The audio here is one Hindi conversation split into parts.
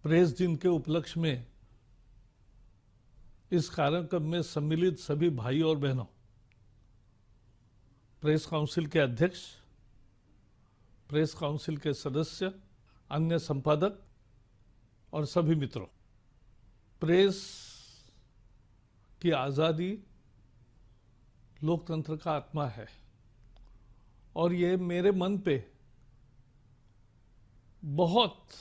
प्रेस दिन के उपलक्ष्य में इस कार्यक्रम में सम्मिलित सभी भाई और बहनों, प्रेस काउंसिल के अध्यक्ष, प्रेस काउंसिल के सदस्य, अन्य संपादक और सभी मित्रों, प्रेस की आज़ादी लोकतंत्र का आत्मा है और ये मेरे मन पे बहुत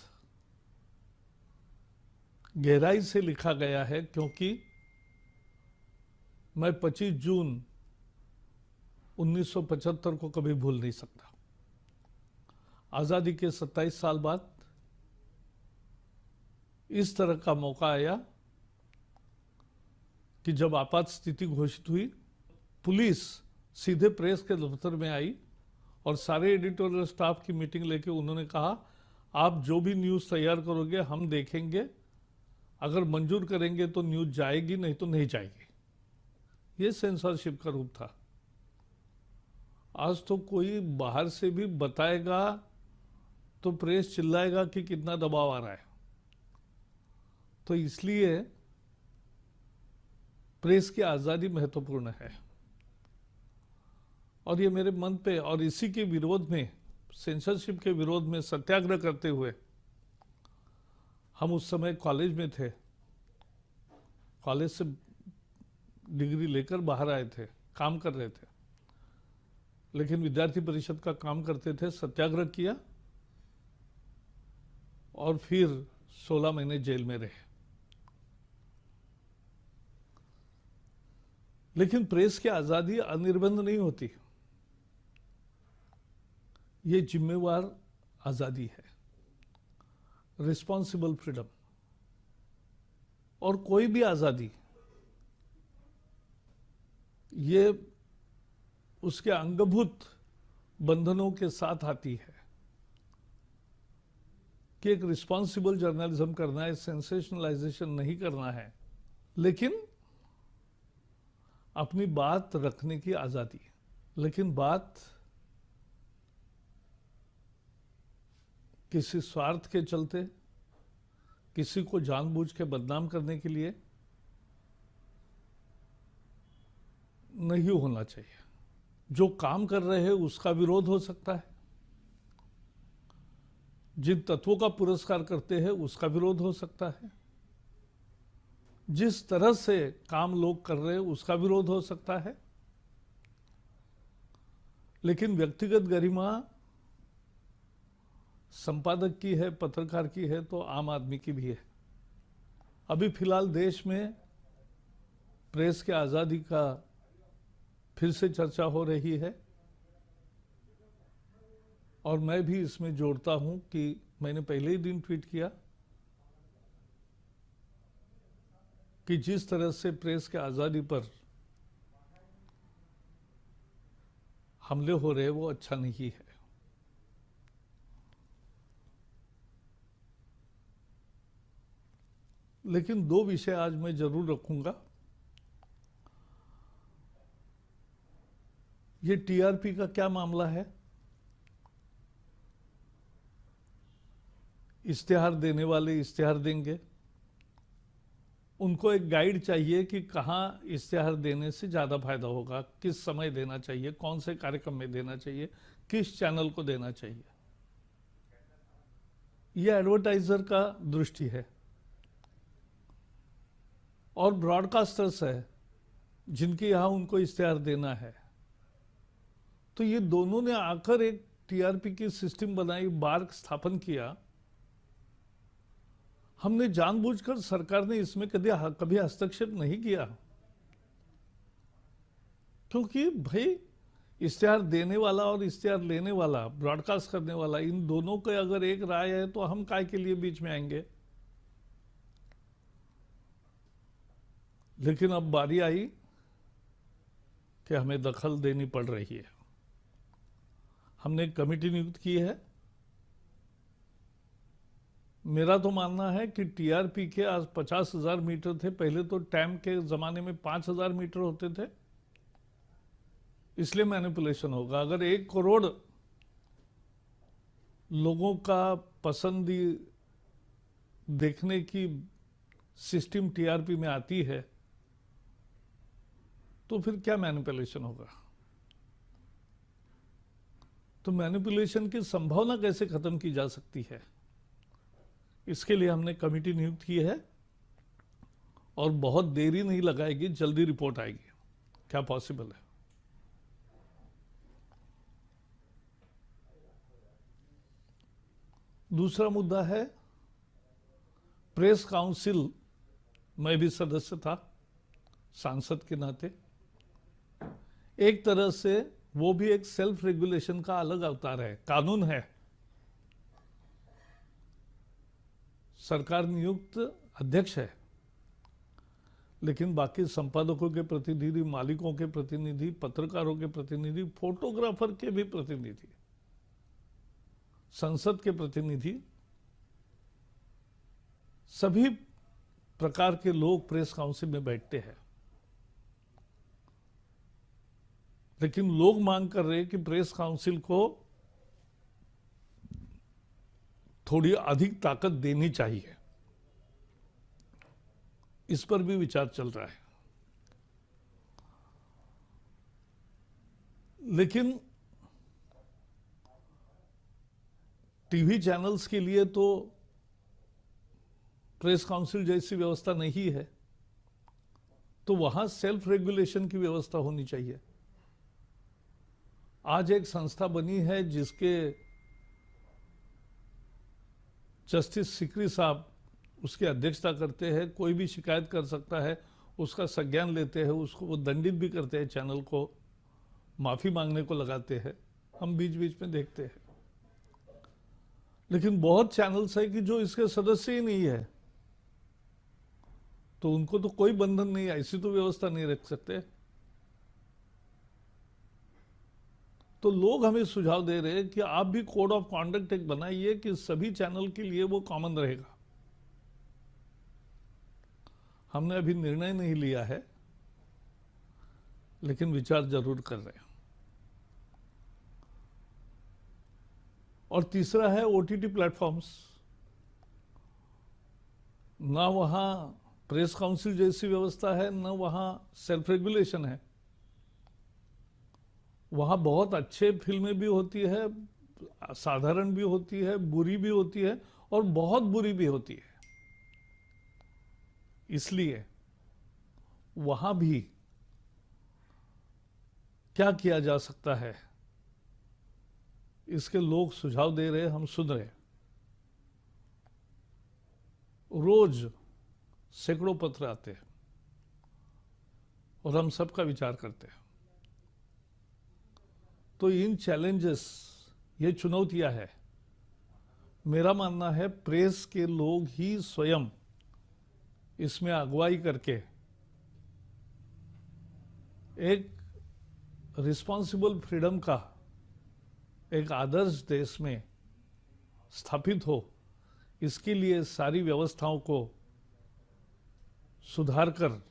गहराई से लिखा गया है, क्योंकि मैं 25 जून 1975 को कभी भूल नहीं सकता। आज़ादी के 27 साल बाद इस तरह का मौका आया कि जब आपात स्थिति घोषित हुई, पुलिस सीधे प्रेस के दफ्तर में आई और सारे एडिटोरियल स्टाफ की मीटिंग लेके उन्होंने कहा, आप जो भी न्यूज़ तैयार करोगे हम देखेंगे, अगर मंजूर करेंगे तो न्यूज़ जाएगी, नहीं तो नहीं जाएगी। ये सेंसरशिप का रूप था। आज तो कोई बाहर से भी बताएगा तो प्रेस चिल्लाएगा कि कितना दबाव आ रहा है। तो इसलिए प्रेस की आज़ादी महत्वपूर्ण है और ये मेरे मन पे, और इसी के विरोध में, सेंसरशिप के विरोध में सत्याग्रह करते हुए हम उस समय कॉलेज में थे, कॉलेज से डिग्री लेकर बाहर आए थे, काम कर रहे थे, लेकिन विद्यार्थी परिषद का काम करते थे, सत्याग्रह किया और फिर 16 महीने जेल में रहे। लेकिन प्रेस की आज़ादी अनिर्बंध नहीं होती, ये जिम्मेवार आज़ादी है, रिस्पॉन्सिबल फ्रीडम। और कोई भी आज़ादी ये उसके अंगभूत बंधनों के साथ आती है कि एक रिस्पॉन्सिबल जर्नलिज्म करना है, सेंसेशनलाइजेशन नहीं करना है, लेकिन अपनी बात रखने की आज़ादी। लेकिन बात किसी स्वार्थ के चलते, किसी को जानबूझ के बदनाम करने के लिए नहीं होना चाहिए। जो काम कर रहे हैं उसका विरोध हो सकता है, जिन तत्वों का पुरस्कार करते हैं उसका विरोध हो सकता है, जिस तरह से काम लोग कर रहे हैं उसका विरोध हो सकता है, लेकिन व्यक्तिगत गरिमा संपादक की है, पत्रकार की है, तो आम आदमी की भी है। अभी फिलहाल देश में प्रेस की आज़ादी का फिर से चर्चा हो रही है और मैं भी इसमें जोड़ता हूं कि मैंने पहले ही दिन ट्वीट किया कि जिस तरह से प्रेस की आज़ादी पर हमले हो रहे वो अच्छा नहीं है। लेकिन दो विषय आज मैं जरूर रखूंगा। ये टीआरपी का क्या मामला है, इश्तिहार देने वाले इश्तिहार देंगे, उनको एक गाइड चाहिए कि कहाँ इश्तिहार देने से ज़्यादा फायदा होगा, किस समय देना चाहिए, कौन से कार्यक्रम में देना चाहिए, किस चैनल को देना चाहिए। यह एडवर्टाइजर का दृष्टि है और ब्रॉडकास्टर्स है जिनके यहाँ उनको इश्तिहार देना है। तो ये दोनों ने आकर एक टीआरपी की सिस्टम बनाई, बार्क स्थापन किया। हमने जानबूझकर, सरकार ने इसमें कभी हस्तक्षेप नहीं किया, क्योंकि भाई इश्तिहार देने वाला और इश्तिहार लेने वाला, ब्रॉडकास्ट करने वाला, इन दोनों के अगर एक राय है तो हम काय के लिए बीच में आएंगे। लेकिन अब बारी आई कि हमें दखल देनी पड़ रही है। हमने एक कमेटी नियुक्त की है। मेरा तो मानना है कि टीआरपी के आज 50,000 मीटर थे, पहले तो टैम के जमाने में 5,000 मीटर होते थे, इसलिए मैनिपुलेशन होगा। अगर 1 करोड़ लोगों का देखने की सिस्टम टीआरपी में आती है, तो फिर क्या मैनिपुलेशन होगा? तो मैनिपुलेशन की संभावना कैसे खत्म की जा सकती है, इसके लिए हमने कमेटी नियुक्त की है और बहुत देरी नहीं लगाएगी, जल्दी रिपोर्ट आएगी। क्या पॉसिबल है? दूसरा मुद्दा है प्रेस काउंसिल। मैं भी सदस्य था सांसद के नाते। एक तरह से वो भी एक सेल्फ रेगुलेशन का अलग अवतार है। कानून है, सरकार नियुक्त अध्यक्ष है, लेकिन बाकी संपादकों के प्रतिनिधि, मालिकों के प्रतिनिधि, पत्रकारों के प्रतिनिधि, फोटोग्राफर के भी प्रतिनिधि, संसद के प्रतिनिधि, सभी प्रकार के लोग प्रेस काउंसिल में बैठते हैं। लेकिन लोग मांग कर रहे हैं कि प्रेस काउंसिल को थोड़ी अधिक ताकत देनी चाहिए। इस पर भी विचार चल रहा है। लेकिन टीवी चैनल्स के लिए तो प्रेस काउंसिल जैसी व्यवस्था नहीं है, तो वहां सेल्फ रेगुलेशन की व्यवस्था होनी चाहिए। आज एक संस्था बनी है जिसके जस्टिस सिकरी साहब उसकी अध्यक्षता करते हैं। कोई भी शिकायत कर सकता है, उसका संज्ञान लेते हैं, उसको वो दंडित भी करते हैं, चैनल को माफी मांगने को लगाते हैं, हम बीच बीच में देखते हैं। लेकिन बहुत चैनल्स है कि जो इसके सदस्य ही नहीं है, तो उनको तो कोई बंधन नहीं है, ऐसी तो व्यवस्था नहीं रख सकते। तो लोग हमें सुझाव दे रहे हैं कि आप भी कोड ऑफ कॉन्डक्ट एक बनाइए कि सभी चैनल के लिए वो कॉमन रहेगा। हमने अभी निर्णय नहीं लिया है, लेकिन विचार जरूर कर रहे हैं। और तीसरा है ओटीटी प्लेटफॉर्म्स। ना वहां प्रेस काउंसिल जैसी व्यवस्था है, ना वहां सेल्फ रेगुलेशन है। वहां बहुत अच्छे फिल्में भी होती है, साधारण भी होती है, बुरी भी होती है और बहुत बुरी भी होती है। इसलिए वहां भी क्या किया जा सकता है, इसके लोग सुझाव दे रहे, हम सुन रहे। रोज सैकड़ों पत्र आते हैं और हम सबका विचार करते हैं। तो इन चैलेंजेस, ये चुनौतियां है। मेरा मानना है प्रेस के लोग ही स्वयं इसमें अगुवाई करके एक रिस्पॉन्सिबल फ्रीडम का एक आदर्श देश में स्थापित हो, इसके लिए सारी व्यवस्थाओं को सुधार कर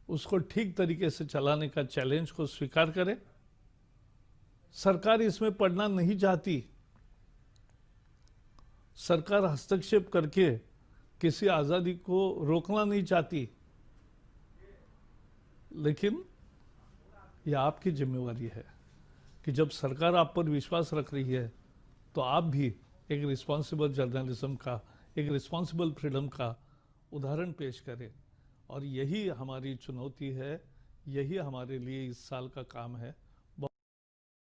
उसको ठीक तरीके से चलाने का चैलेंज को स्वीकार करें। सरकार इसमें पड़ना नहीं चाहती। सरकार हस्तक्षेप करके किसी आजादी को रोकना नहीं चाहती, लेकिन यह आपकी जिम्मेवारी है कि जब सरकार आप पर विश्वास रख रही है, तो आप भी एक रिस्पॉन्सिबल जर्नलिज्म का, एक रिस्पॉन्सिबल फ्रीडम का उदाहरण पेश करें। और यही हमारी चुनौती है, यही हमारे लिए इस साल का काम है।